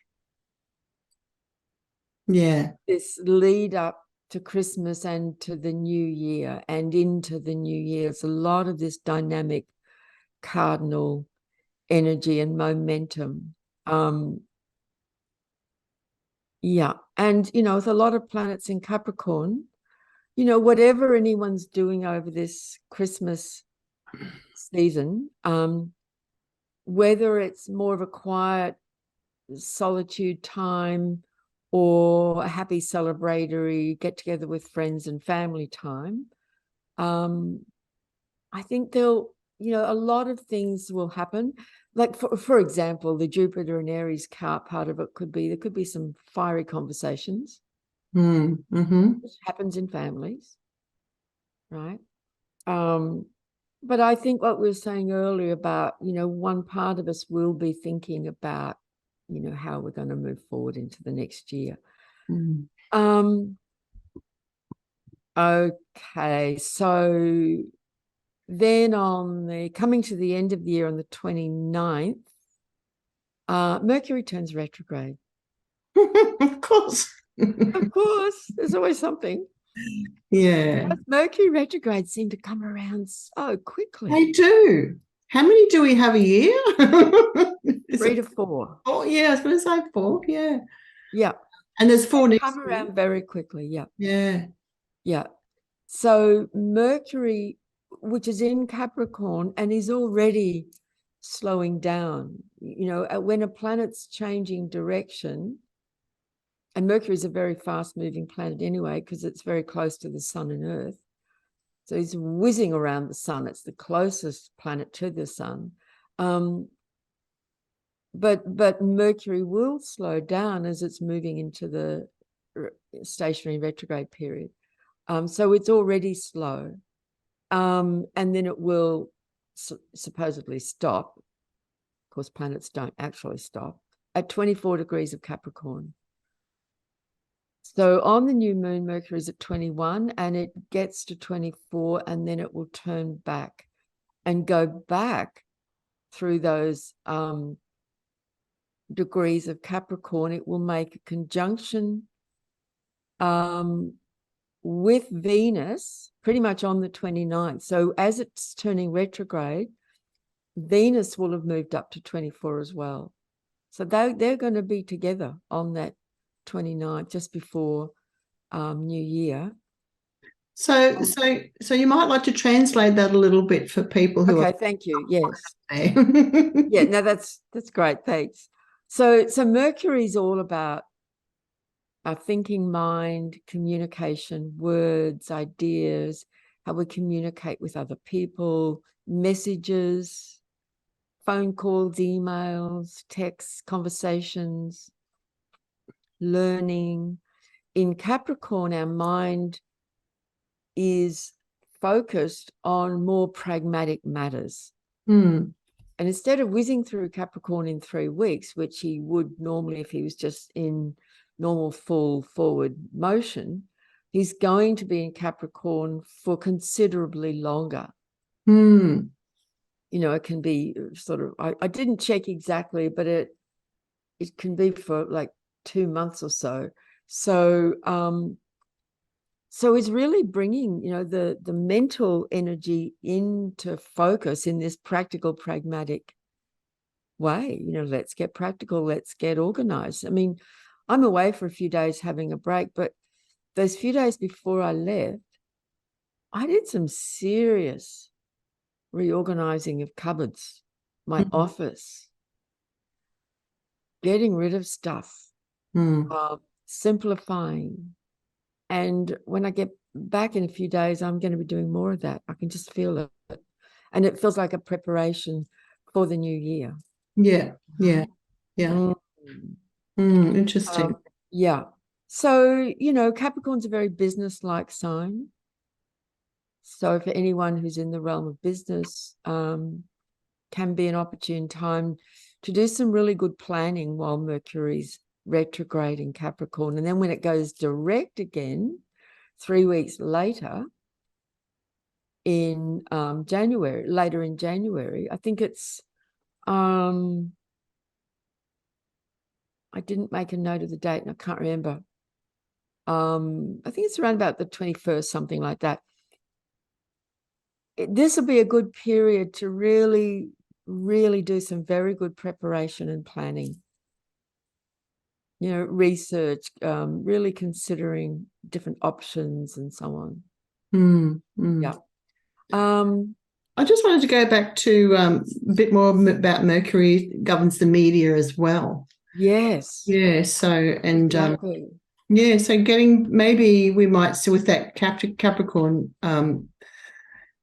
Yeah. This lead up to Christmas and to the new year and into the new year. It's a lot of this dynamic cardinal energy and momentum. Yeah. And, with a lot of planets in Capricorn, whatever anyone's doing over this Christmas season, whether it's more of a quiet solitude time or a happy celebratory get together with friends and family time, I think a lot of things will happen. Like for example, the Jupiter and Aries part of it there could be some fiery conversations, which happens in families, right? But I think what we were saying earlier about, one part of us will be thinking about, how we're going to move forward into the next year. Okay, so then coming to the end of the year on the 29th, Mercury turns retrograde. Of course. Of course, there's always something. Yeah. But Mercury retrogrades seem to come around so quickly. They do. How many do we have a year? 3 to 4. Oh, yeah, I was going to say 4. Yeah. Yeah. And there's 4 next come around very quickly. Yeah. Yeah. Yeah. So Mercury, which is in Capricorn and is already slowing down, when a planet's changing direction, and Mercury is a very fast moving planet anyway, because it's very close to the sun and Earth. So he's whizzing around the sun. It's the closest planet to the sun. But Mercury will slow down as it's moving into the stationary retrograde period. So it's already slow. And then it will supposedly stop. Of course, planets don't actually stop at 24 degrees of Capricorn. So on the new moon, Mercury is at 21 and it gets to 24 and then it will turn back and go back through those degrees of Capricorn. It will make a conjunction with Venus pretty much on the 29th. So as it's turning retrograde, Venus will have moved up to 24 as well. So they're going to be together on that 29th, just before New Year. So you might like to translate that a little bit for people who okay, thank you. Yes. are yeah, no, that's great. Thanks. So Mercury is all about our thinking mind, communication, words, ideas, how we communicate with other people, messages, phone calls, emails, texts, conversations, learning. In Capricorn, our mind is focused on more pragmatic matters. And instead of whizzing through Capricorn in 3 weeks, which he would normally if he was just in normal full forward motion, he's going to be in Capricorn for considerably longer. It can be sort of, I didn't check exactly, but it can be for like 2 months or so. So it's really bringing, the mental energy into focus in this practical, pragmatic way. Let's get practical, let's get organized. I mean, I'm away for a few days having a break, but those few days before I left, I did some serious reorganizing of cupboards, my office, getting rid of stuff, simplifying. And when I get back in a few days, I'm going to be doing more of that. I can just feel it. And it feels like a preparation for the new year. Yeah. Interesting. Yeah. So, you know, Capricorn's a very business-like sign. So for anyone who's in the realm of business, can be an opportune time to do some really good planning while Mercury's retrograde in Capricorn. And then when it goes direct again, 3 weeks later in January, later in January, I think it's, I didn't make a note of the date and I can't remember. I think it's around about the 21st, something like that. This will be a good period to really, really do some very good preparation and planning. You know, research, really considering different options and so on. Yeah. I just wanted to go back to a bit more about Mercury governs the media as well. Yes. Yeah. So, and exactly. yeah, so getting, maybe we might see with that Capricorn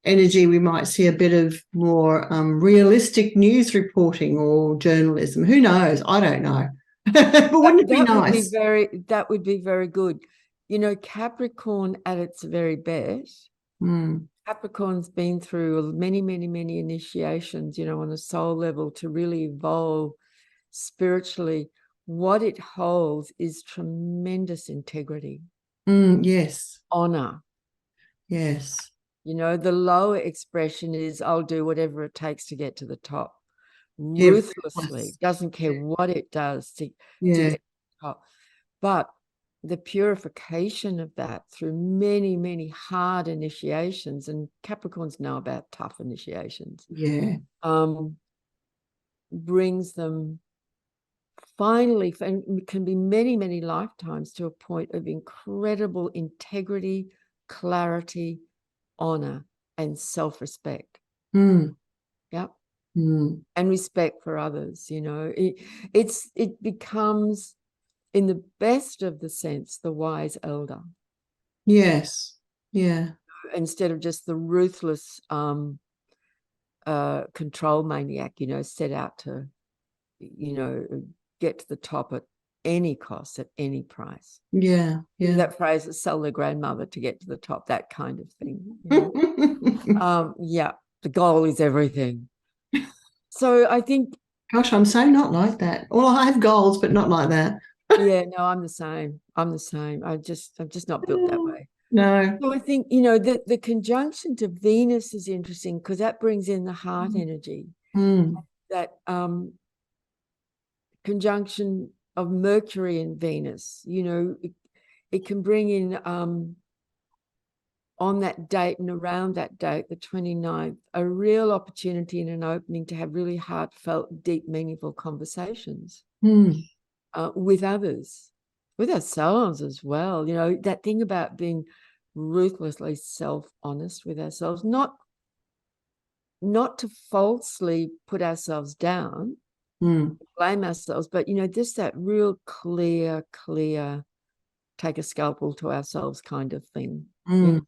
energy, we might see a bit of more realistic news reporting or journalism. Who knows? I don't know. But wouldn't it be nice? That would be very good. You know, Capricorn at its very best, Capricorn's been through many, many, many initiations, you know, on a soul level to really evolve spiritually. What it holds is tremendous integrity. Yes. Honor. Yes. You know, the lower expression is I'll do whatever it takes to get to the top. Yeah, Ruthlessly, doesn't care what it does to yeah. get to the top. But the purification of that through many, many hard initiations, and Capricorns know about tough initiations, Yeah. brings them finally, and it can be many, many lifetimes, to a point of incredible integrity, clarity, honor, and self-respect. Yep. And respect for others. You know, it becomes, in the best of the sense, the wise elder. Yes. Yeah. Instead of just the ruthless control maniac, you know, set out to, you know, get to the top at any cost, at any price. Yeah. Yeah. That phrase, sell their grandmother to get to the top, that kind of thing. You know? Yeah, the goal is everything. So I think, gosh, I'm so not like that. Well, I have goals, but not like that. yeah, no, I'm the same. I'm just not built that way. No. So I think, you know, the conjunction to Venus is interesting because that brings in the heart energy. That conjunction of Mercury and Venus, you know, it can bring in on that date and around that date, the 29th, a real opportunity and an opening to have really heartfelt, deep, meaningful conversations with others, with ourselves as well. You know, that thing about being ruthlessly self-honest with ourselves, not to falsely put ourselves down, blame ourselves, but, you know, just that real clear, take a scalpel to ourselves kind of thing. You know,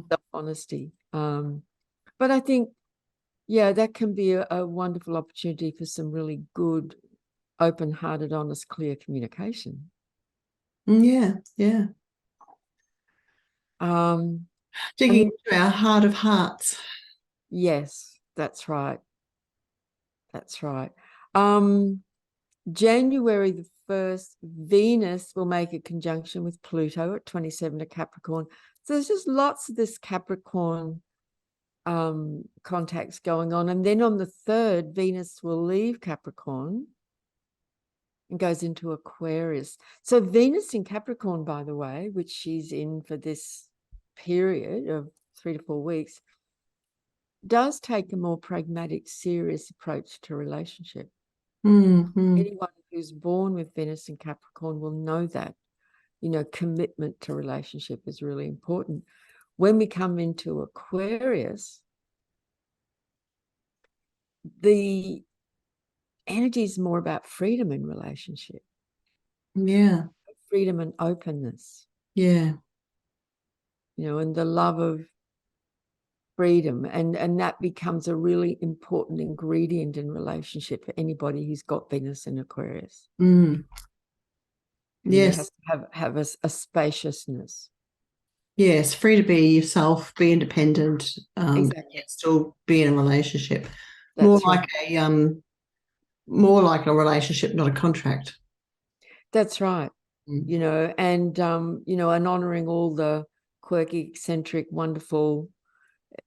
self-honesty. But I think, yeah, that can be a wonderful opportunity for some really good, open-hearted, honest, clear communication. Yeah. Yeah. Digging into our heart of hearts. Yes, that's right. That's right. January the 1st, Venus will make a conjunction with Pluto at 27 to Capricorn. So there's just lots of this Capricorn contacts going on. And then on the 3rd, Venus will leave Capricorn and goes into Aquarius. So Venus in Capricorn, by the way, which she's in for this period of 3 to 4 weeks, does take a more pragmatic, serious approach to relationship. Anyone who's born with Venus in Capricorn will know that, you know, commitment to relationship is really important. When we come into Aquarius, the energy is more about freedom in relationship. Yeah. Freedom and openness. Yeah. You know, and the love of freedom. And that becomes a really important ingredient in relationship for anybody who's got Venus in Aquarius. You know, it has Yes. to have a spaciousness. Yes. Free to be yourself, be independent, Exactly. yet still be in a relationship. More That's right. like more like a relationship, not a contract. That's right. Mm. You know, and and honoring all the quirky, eccentric, wonderful,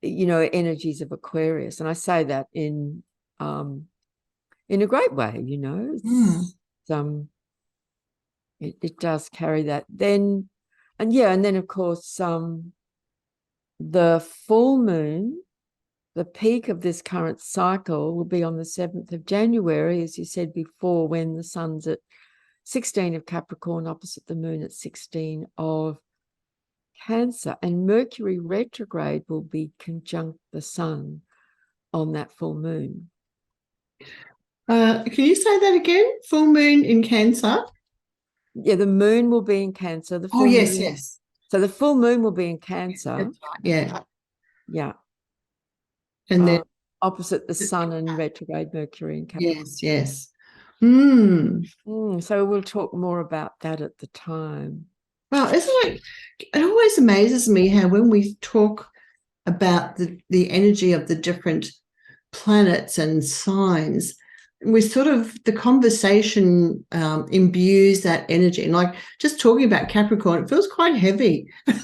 energies of Aquarius. And I say that in a great way, Mm. it does carry that. And then of course, the full moon, the peak of this current cycle will be on the 7th of January, as you said before, when the sun's at 16 of Capricorn opposite the moon at 16 of Cancer, and Mercury retrograde will be conjunct the sun on that full moon. Can you say that again? Full moon in Cancer. Yeah, the moon will be in Cancer. The Oh, full yes, moon. yes. So the full moon will be in Cancer. That's right. Yeah. Yeah. And then, Opposite the sun and retrograde Mercury in Capricorn. yes, yes. Mm. So we'll talk more about that at the time. Well, isn't it always amazes me how when we talk about the energy of the different planets and signs, we sort of, the conversation imbues that energy. And like just talking about Capricorn, it feels quite heavy and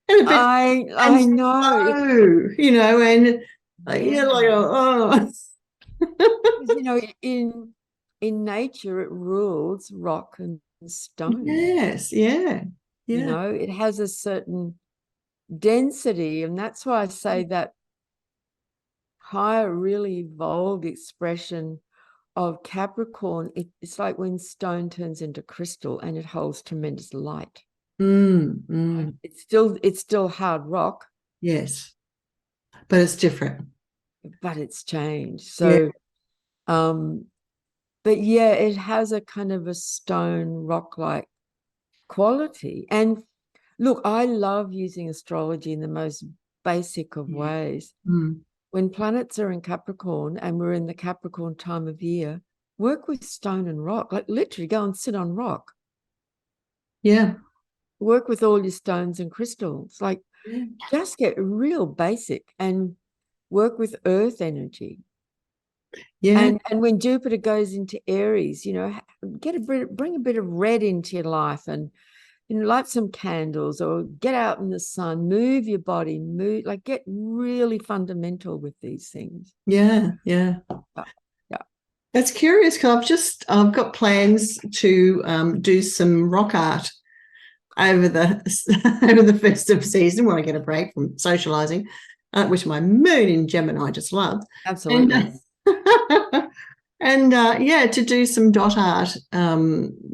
a bit, I and know. slow, and Yeah. like, oh. In nature it rules rock and stone. Yes, yeah, yeah. It has a certain density, and that's why I say that higher, really evolved expression of Capricorn, it's like when stone turns into crystal and it holds tremendous light. Mm, mm. It's still hard rock, Yes, but it's different. but it's changed. Yeah. So but yeah, it has a kind of a stone rock-like quality. And look, I love using astrology in the most basic of ways. Mm. When planets are in Capricorn and we're in the Capricorn time of year, work with stone and rock, like literally go and sit on rock. Yeah. Work with all your stones and crystals, like Yeah. just get real basic and work with earth energy. Yeah. And when Jupiter goes into Aries, bring a bit of red into your life, and light some candles or get out in the sun, move your body, like get really fundamental with these things. Yeah. Yeah. Yeah. Yeah. That's curious because I've got plans to do some rock art over the over the festive season when I get a break from socializing, which my moon in Gemini just loves. Absolutely. And yeah, to do some dot art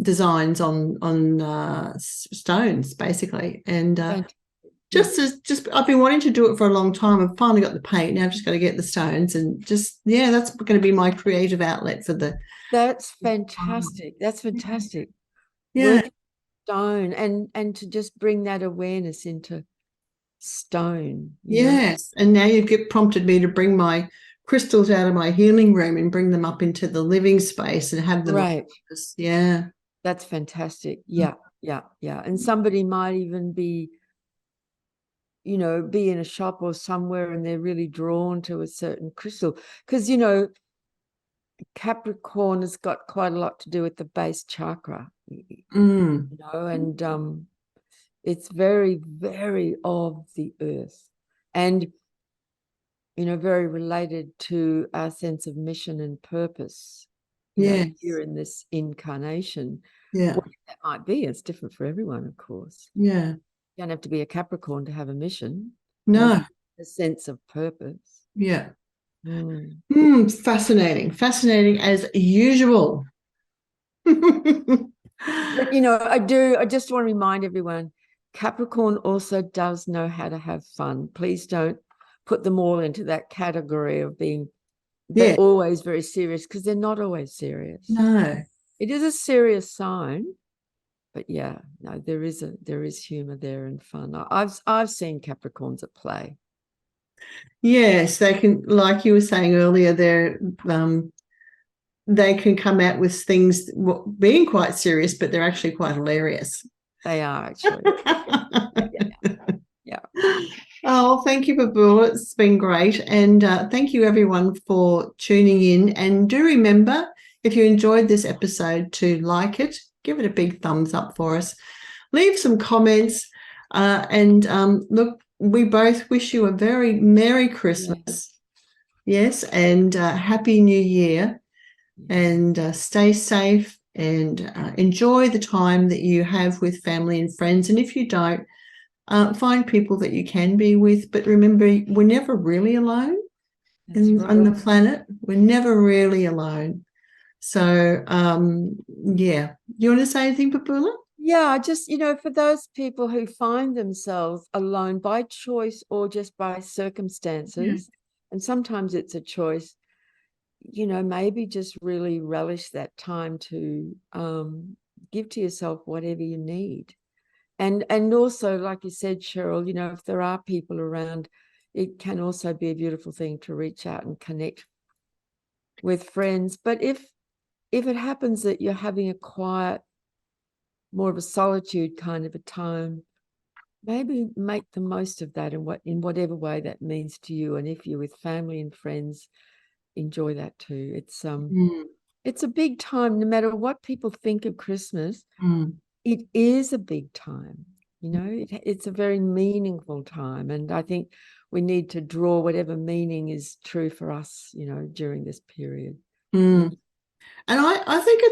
designs on stones, basically, and Yeah. just I've been wanting to do it for a long time. I've finally got the paint. Now I've just got to get the stones and that's going to be my creative outlet for the. That's fantastic. That's fantastic. Yeah. Work stone and to just bring that awareness into stone. Yes. And now you've prompted me to bring my crystals out of my healing room and bring them up into the living space and have them. Right. Yeah. That's fantastic. Yeah. Yeah. Yeah. And somebody might even be in a shop or somewhere and they're really drawn to a certain crystal because Capricorn has got quite a lot to do with the base chakra, Mm. and it's very, very of the earth, and very related to our sense of mission and purpose. Yeah. Here in this incarnation, Yeah. what that might be, it's different for everyone, of course. Yeah. You don't have to be a Capricorn to have a mission. No. A sense of purpose. Yeah. Mm. Fascinating. Fascinating as usual. But I just want to remind everyone, Capricorn also does know how to have fun. Please don't put them all into that category of being they're always very serious, because they're not always serious. No. It is a serious sign, but yeah, no, there is humor there and fun. I've seen Capricorns at play. Yes, they can, like you were saying earlier, they're they can come out with things being quite serious, but they're actually quite hilarious. They are actually. Yeah. Oh, thank you, Babula. It's been great. And thank you, everyone, for tuning in. And do remember, if you enjoyed this episode, to like it, give it a big thumbs up for us. Leave some comments. Look, we both wish you a very Merry Christmas. Yes, and Happy New Year. And stay safe and enjoy the time that you have with family and friends. And if you don't, find people that you can be with. But remember, we're never really alone on the planet. We're never really alone. So, yeah. You want to say anything, Babula? Yeah, just, for those people who find themselves alone by choice or just by circumstances, and sometimes it's a choice, maybe just really relish that time to give to yourself whatever you need. And also, like you said, Cheryl, if there are people around, it can also be a beautiful thing to reach out and connect with friends. But if it happens that you're having a quiet, more of a solitude kind of a time, maybe make the most of that in whatever way that means to you. And if you're with family and friends, enjoy that too. It's a big time, no matter what people think of Christmas. It is a big time, it's a very meaningful time. And I think we need to draw whatever meaning is true for us, during this period. And I think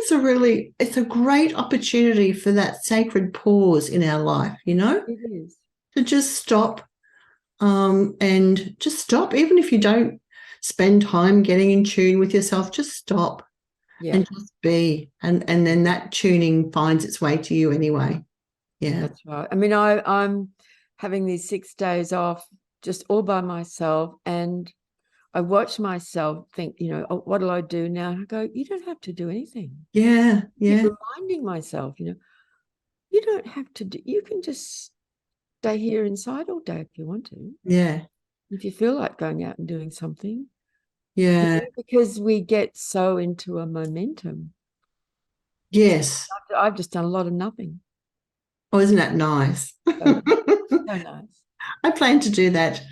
it's a great opportunity for that sacred pause in our life, It is. To just stop, and just stop. Even if you don't spend time getting in tune with yourself, just stop and just be. And then that tuning finds its way to you anyway. Yeah. That's right. I mean, I'm having these 6 days off just all by myself, and I watch myself think, oh, what'll I do now? And I go, you don't have to do anything. Yeah. Keep reminding myself, you don't have to do, you can just stay here inside all day if you want to. Yeah. If you feel like going out and doing something. Yeah. Because we get so into a momentum. Yes. I've just done a lot of nothing. Oh, isn't that nice? So nice. I plan to do that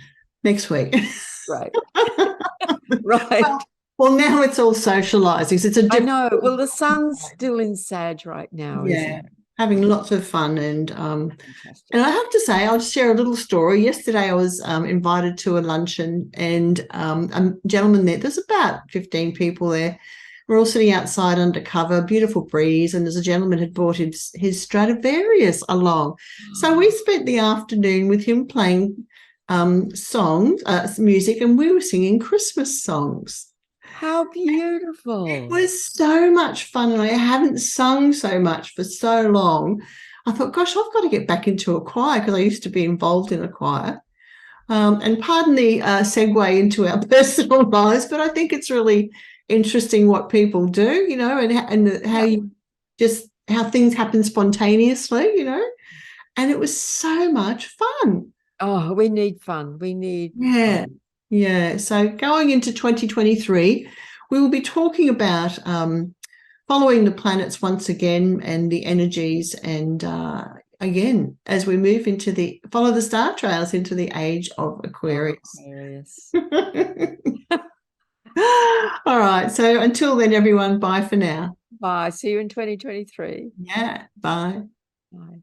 next week. Right. Right. Well, now it's all socializing. So it's a different. I know. Well, the sun's still in Sag right now, isn't it? Having lots of fun. And I have to say, I'll just share a little story. Yesterday I was invited to a luncheon, and a gentleman there's about 15 people there. We're all sitting outside under cover, beautiful breeze, and there's a gentleman had brought his Stradivarius along. So we spent the afternoon with him playing songs, music, and we were singing Christmas songs. How beautiful. It was so much fun, and I haven't sung so much for so long. I thought, gosh, I've got to get back into a choir, because I used to be involved in a choir. And pardon the segue into our personal lives, but I think it's really interesting what people do, and how you just how things happen spontaneously, and it was so much fun. Oh, we need fun. We need fun. Yeah. So going into 2023, we will be talking about following the planets once again, and the energies, and again, as we move into follow the star trails into the age of Aquarius. All right. So until then, everyone, bye for now. Bye. See you in 2023. Yeah. Bye. Bye.